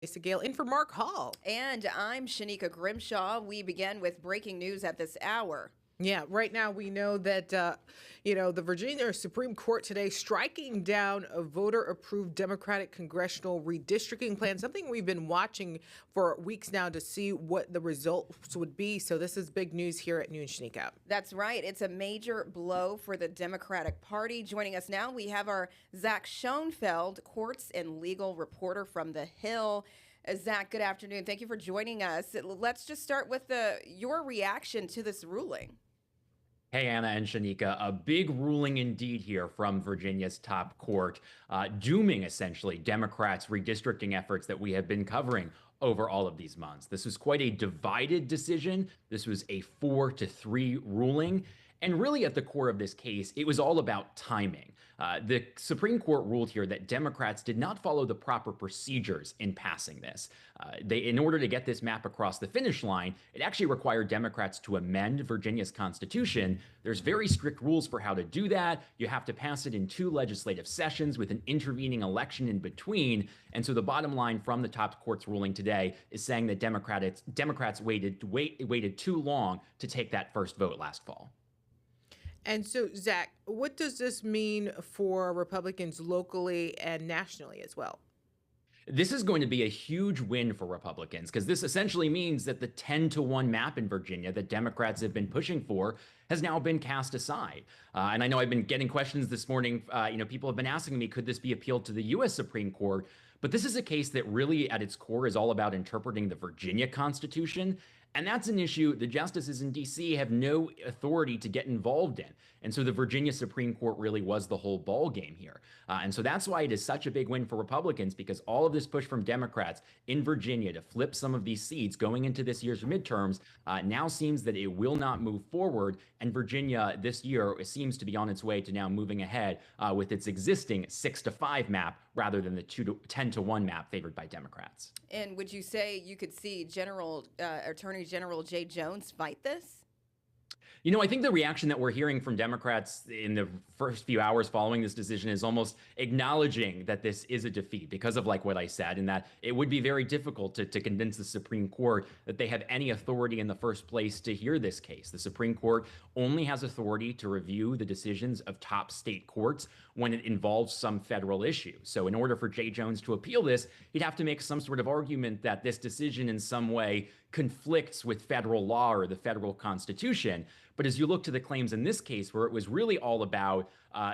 Lisa Gale in for Mark Hall. And I'm Shanika Grimshaw. We begin with breaking news at this hour. Yeah, right now we know that, the Virginia Supreme Court today striking down a voter approved Democratic congressional redistricting plan, something we've been watching for weeks now to see what the results would be. So this is big news here at Noon, Shanika. That's right. It's a major blow for the Democratic Party. Joining us now, we have our Zach Schoenfeld, courts and legal reporter from The Hill. Zach, good afternoon. Thank you for joining us. Let's just start with your reaction to this ruling. Hey, Anna and Shanika, a big ruling indeed here from Virginia's top court, dooming essentially Democrats' redistricting efforts that we have been covering over all of these months. This was quite a divided decision. This was a 4-3 ruling. And really, at the core of this case, it was all about timing. The Supreme Court ruled here that Democrats did not follow the proper procedures in passing this. In order to get this map across the finish line, it actually required Democrats to amend Virginia's constitution. There's very strict rules for how to do that. You have to pass it in 2 legislative sessions with an intervening election in between. And so the bottom line from the top court's ruling today is saying that Democrats waited too long to take that first vote last fall. And so, Zach, what does this mean for Republicans locally and nationally as well? This is going to be a huge win for Republicans because this essentially means that the 10-1 map in Virginia that Democrats have been pushing for has now been cast aside. And I know I've been getting questions this morning. People have been asking me, could this be appealed to the U.S. Supreme Court? But this is a case that really, at its core, is all about interpreting the Virginia Constitution. And that's an issue the justices in D.C. have no authority to get involved in. And so the Virginia Supreme Court really was the whole ball game here. And so that's why it is such a big win for Republicans, because all of this push from Democrats in Virginia to flip some of these seats going into this year's midterms now seems that it will not move forward. And Virginia this year seems to be on its way to now moving ahead with its existing 6-5 map rather than the 10-1 map favored by Democrats. And would you say you could see Attorney General Jay Jones fight this? I think the reaction that we're hearing from Democrats in the first few hours following this decision is almost acknowledging that this is a defeat because of what I said, and that it would be very difficult to convince the Supreme Court that they have any authority in the first place to hear this case. The Supreme Court only has authority to review the decisions of top state courts when it involves some federal issue. So in order for Jay Jones to appeal this, he'd have to make some sort of argument that this decision in some way conflicts with federal law or the federal constitution. But as you look to the claims in this case, where it was really all about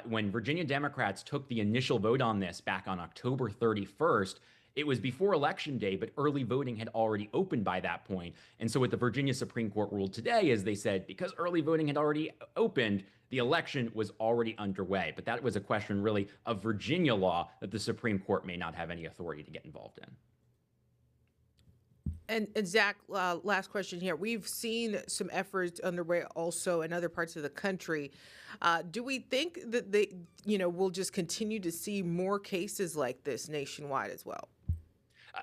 when Virginia Democrats took the initial vote on this back on October 31st, it was before Election Day, but early voting had already opened by that point. And so what the Virginia Supreme Court ruled today is they said, because early voting had already opened, the election was already underway. But that was a question really of Virginia law that the Supreme Court may not have any authority to get involved in. And Zach, last question here. We've seen some efforts underway also in other parts of the country. Do we think that we'll just continue to see more cases like this nationwide as well?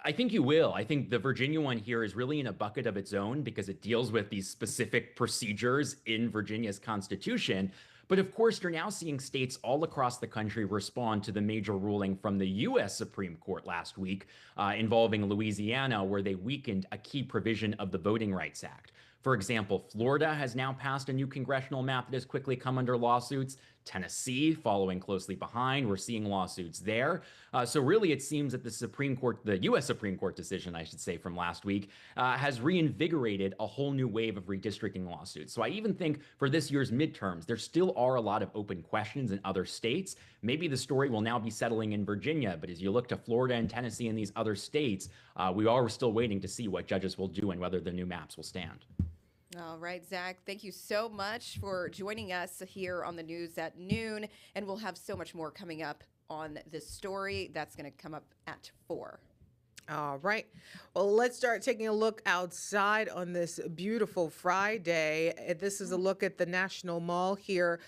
I think you will. I think the Virginia one here is really in a bucket of its own because it deals with these specific procedures in Virginia's constitution. But of course, you're now seeing states all across the country respond to the major ruling from the U.S. Supreme Court last week involving Louisiana, where they weakened a key provision of the Voting Rights Act. For example, Florida has now passed a new congressional map that has quickly come under lawsuits. Tennessee, following closely behind, we're seeing lawsuits there. So really, it seems that the U.S. Supreme Court decision, I should say, from last week, has reinvigorated a whole new wave of redistricting lawsuits. So I even think for this year's midterms, there still are a lot of open questions in other states. Maybe the story will now be settling in Virginia, but as you look to Florida and Tennessee and these other states, we are still waiting to see what judges will do and whether the new maps will stand. All right, Zach, thank you so much for joining us here on the news at noon. And we'll have so much more coming up on this story. That's going to come up at 4. All right. Well, let's start taking a look outside on this beautiful Friday. This is a look at the National Mall here.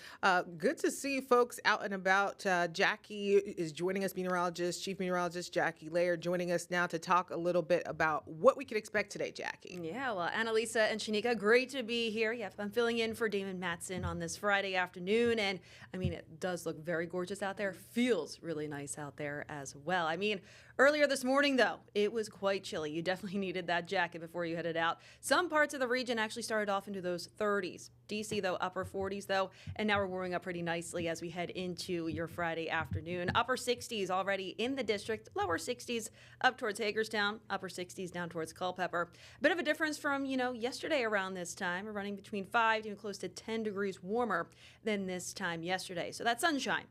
Good to see folks out and about. Jackie is joining us, Chief Meteorologist Jackie Layer, joining us now to talk a little bit about what we can expect today, Jackie. Yeah, well, Annalisa and Shanika, great to be here. Yeah, I'm filling in for Damon Matson on this Friday afternoon. And I mean, it does look very gorgeous out there. Feels really nice out there as well. I mean, Earlier this morning, though, it was quite chilly. You definitely needed that jacket before you headed out. Some parts of the region actually started off into those 30s. DC, though, upper 40s, though, and now we're warming up pretty nicely as we head into your Friday afternoon. Upper 60s already in the district, lower 60s up towards Hagerstown, upper 60s down towards Culpeper. A bit of a difference from, yesterday around this time. We're running between 5 to even close to 10 degrees warmer than this time yesterday. So that sunshine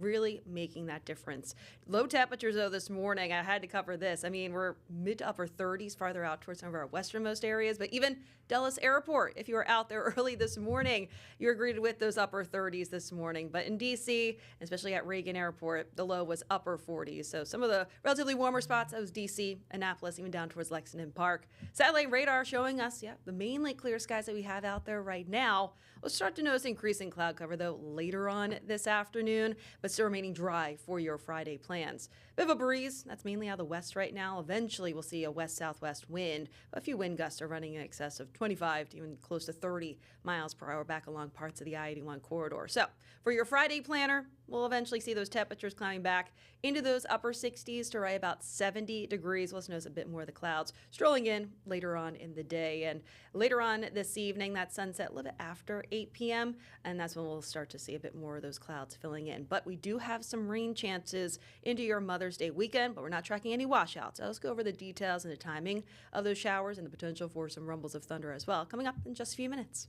really making that difference. Low temperatures, though, this morning, I had to cover this. I mean, we're mid to upper 30s farther out towards some of our westernmost areas, but even Dulles Airport, if you were out there early this morning, you were greeted with those upper 30s this morning. But in D.C., especially at Reagan Airport, the low was upper 40s. So some of the relatively warmer spots, that was D.C., Annapolis, even down towards Lexington Park. Satellite radar showing us, the mainly clear skies that we have out there right now. We'll start to notice increasing cloud cover, though, later on this afternoon, but still remaining dry for your Friday plans. Bit of a breeze, that's mainly out of the west right now. Eventually, we'll see a west-southwest wind. A few wind gusts are running in excess of 25 to even close to 30 miles per hour back along parts of the I-81 corridor. So for your Friday planner, we'll eventually see those temperatures climbing back into those upper 60s to right about 70 degrees. Let's notice a bit more of the clouds strolling in later on in the day. And later on this evening, that sunset a little bit after 8 p.m., and that's when we'll start to see a bit more of those clouds filling in. But we do have some rain chances into your Mother's Day weekend, but we're not tracking any washouts. So let's go over the details and the timing of those showers and the potential for some rumbles of thunder as well, coming up in just a few minutes.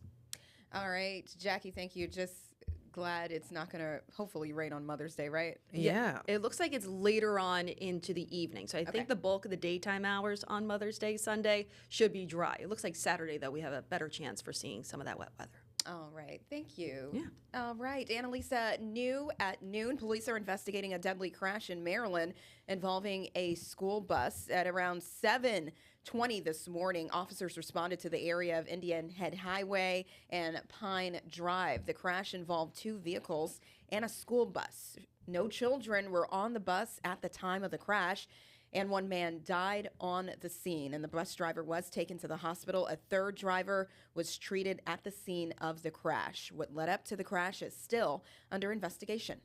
All right, Jackie, thank you. Just glad it's not going to hopefully rain on Mother's Day, right? Yeah. It looks like it's later on into the evening. So I think the bulk of the daytime hours on Mother's Day Sunday should be dry. It looks like Saturday, though, we have a better chance for seeing some of that wet weather. All right. Thank you. Yeah. All right. Annalisa, new at noon, police are investigating a deadly crash in Maryland involving a school bus. At around 7:20 this morning, officers responded to the area of Indian Head Highway and Pine Drive. The crash involved two vehicles and a school bus. No children were on the bus at the time of the crash, and one man died on the scene, and the bus driver was taken to the hospital. A third driver was treated at the scene of the crash. What led up to the crash is still under investigation.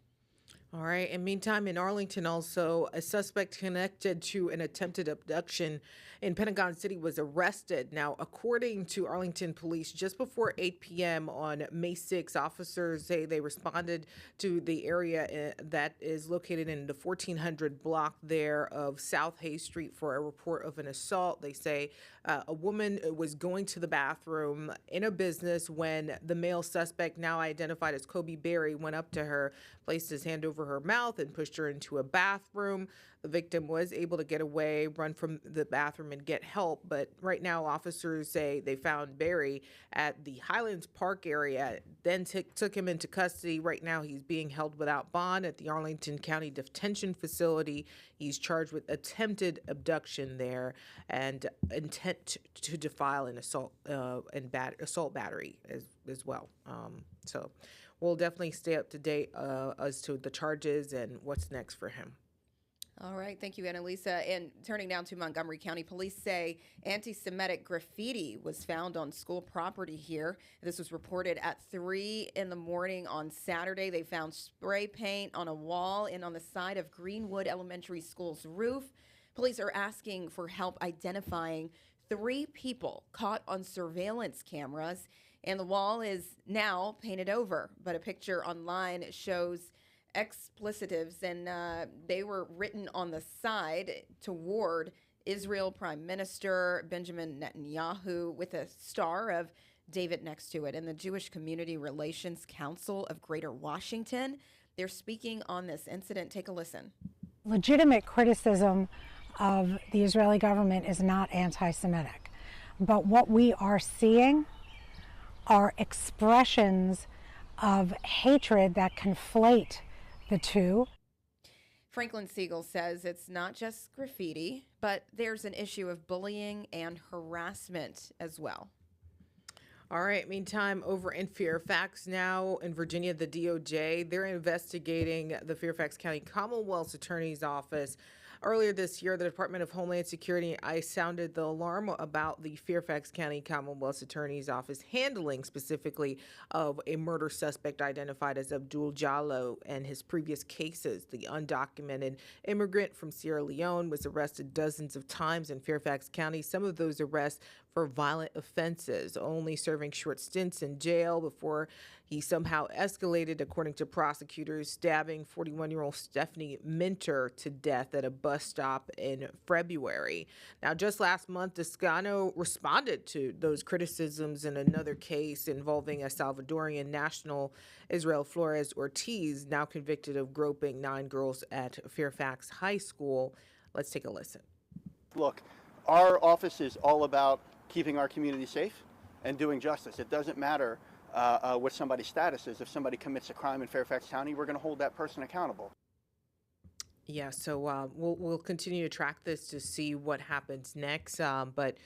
All right. And meantime, in Arlington, also, a suspect connected to an attempted abduction in Pentagon City was arrested. Now, according to Arlington police, just before 8 p.m. on May 6, officers say they responded to the area that is located in the 1400 block there of South Hay Street for a report of an assault. They say a woman was going to the bathroom in a business when the male suspect, now identified as Kobe Berry, went up to her, placed his hand over her mouth, and pushed her into a bathroom. The victim was able to get away, run from the bathroom, and get help. But right now, officers say they found Berry at the Highlands Park area, then took him into custody. Right now, he's being held without bond at the Arlington County Detention Facility. He's charged with attempted abduction there and intent to defile an assault and assault battery as well. So we'll definitely stay up to date as to the charges and what's next for him. All right. Thank you, Annalisa. And turning now to Montgomery County, police say anti-Semitic graffiti was found on school property here. This was reported at 3 in the morning on Saturday. They found spray paint on a wall and on the side of Greenwood Elementary School's roof. Police are asking for help identifying 3 people caught on surveillance cameras, and the wall is now painted over. But a picture online shows explicitives, and they were written on the side toward Israel Prime Minister Benjamin Netanyahu with a star of David next to it. And the Jewish Community Relations Council of Greater Washington, they're speaking on this incident. Take a listen. Legitimate criticism of the Israeli government is not anti-Semitic, but what we are seeing are expressions of hatred that conflate the two. Franklin Siegel says it's not just graffiti, but there's an issue of bullying and harassment as well. All right. Meantime, over in Fairfax now in Virginia, the DOJ, they're investigating the Fairfax County Commonwealth's Attorney's Office Earlier this year, the Department of Homeland Security and ICE sounded the alarm about the Fairfax County Commonwealth's Attorney's Office handling specifically of a murder suspect identified as Abdul Jallo and his previous cases. The undocumented immigrant from Sierra Leone was arrested dozens of times in Fairfax County, some of those arrests for violent offenses, only serving short stints in jail before he somehow escalated, according to prosecutors, stabbing 41-year-old Stephanie Minter to death at a bus stop in February. Now, just last month, Toscano responded to those criticisms in another case involving a Salvadorian national, Israel Flores Ortiz, now convicted of groping 9 girls at Fairfax High School. Let's take a listen. Look, our office is all about keeping our community safe and doing justice. It doesn't matter what somebody's status is. If somebody commits a crime in Fairfax County, we're going to hold that person accountable. Yeah, so we'll continue to track this to see what happens next. But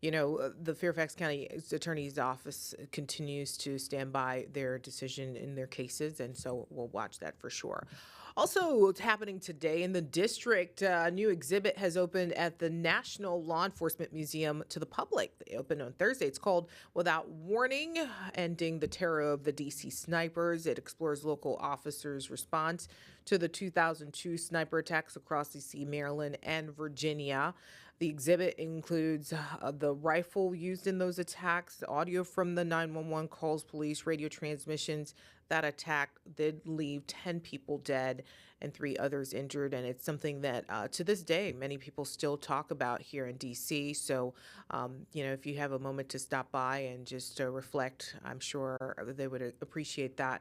you know, the Fairfax County Attorney's Office continues to stand by their decision in their cases, and so we'll watch that for sure. Also, what's happening today in the district, a new exhibit has opened at the National Law Enforcement Museum to the public. They opened on Thursday. It's called Without Warning, Ending the Terror of the DC Snipers. It explores local officers' response to the 2002 sniper attacks across DC, Maryland, and Virginia. The exhibit includes the rifle used in those attacks, audio from the 911 calls, police radio transmissions. That attack did leave 10 people dead and 3 others injured. And it's something that to this day, many people still talk about here in DC. So, you know, if you have a moment to stop by and just reflect, I'm sure they would appreciate that.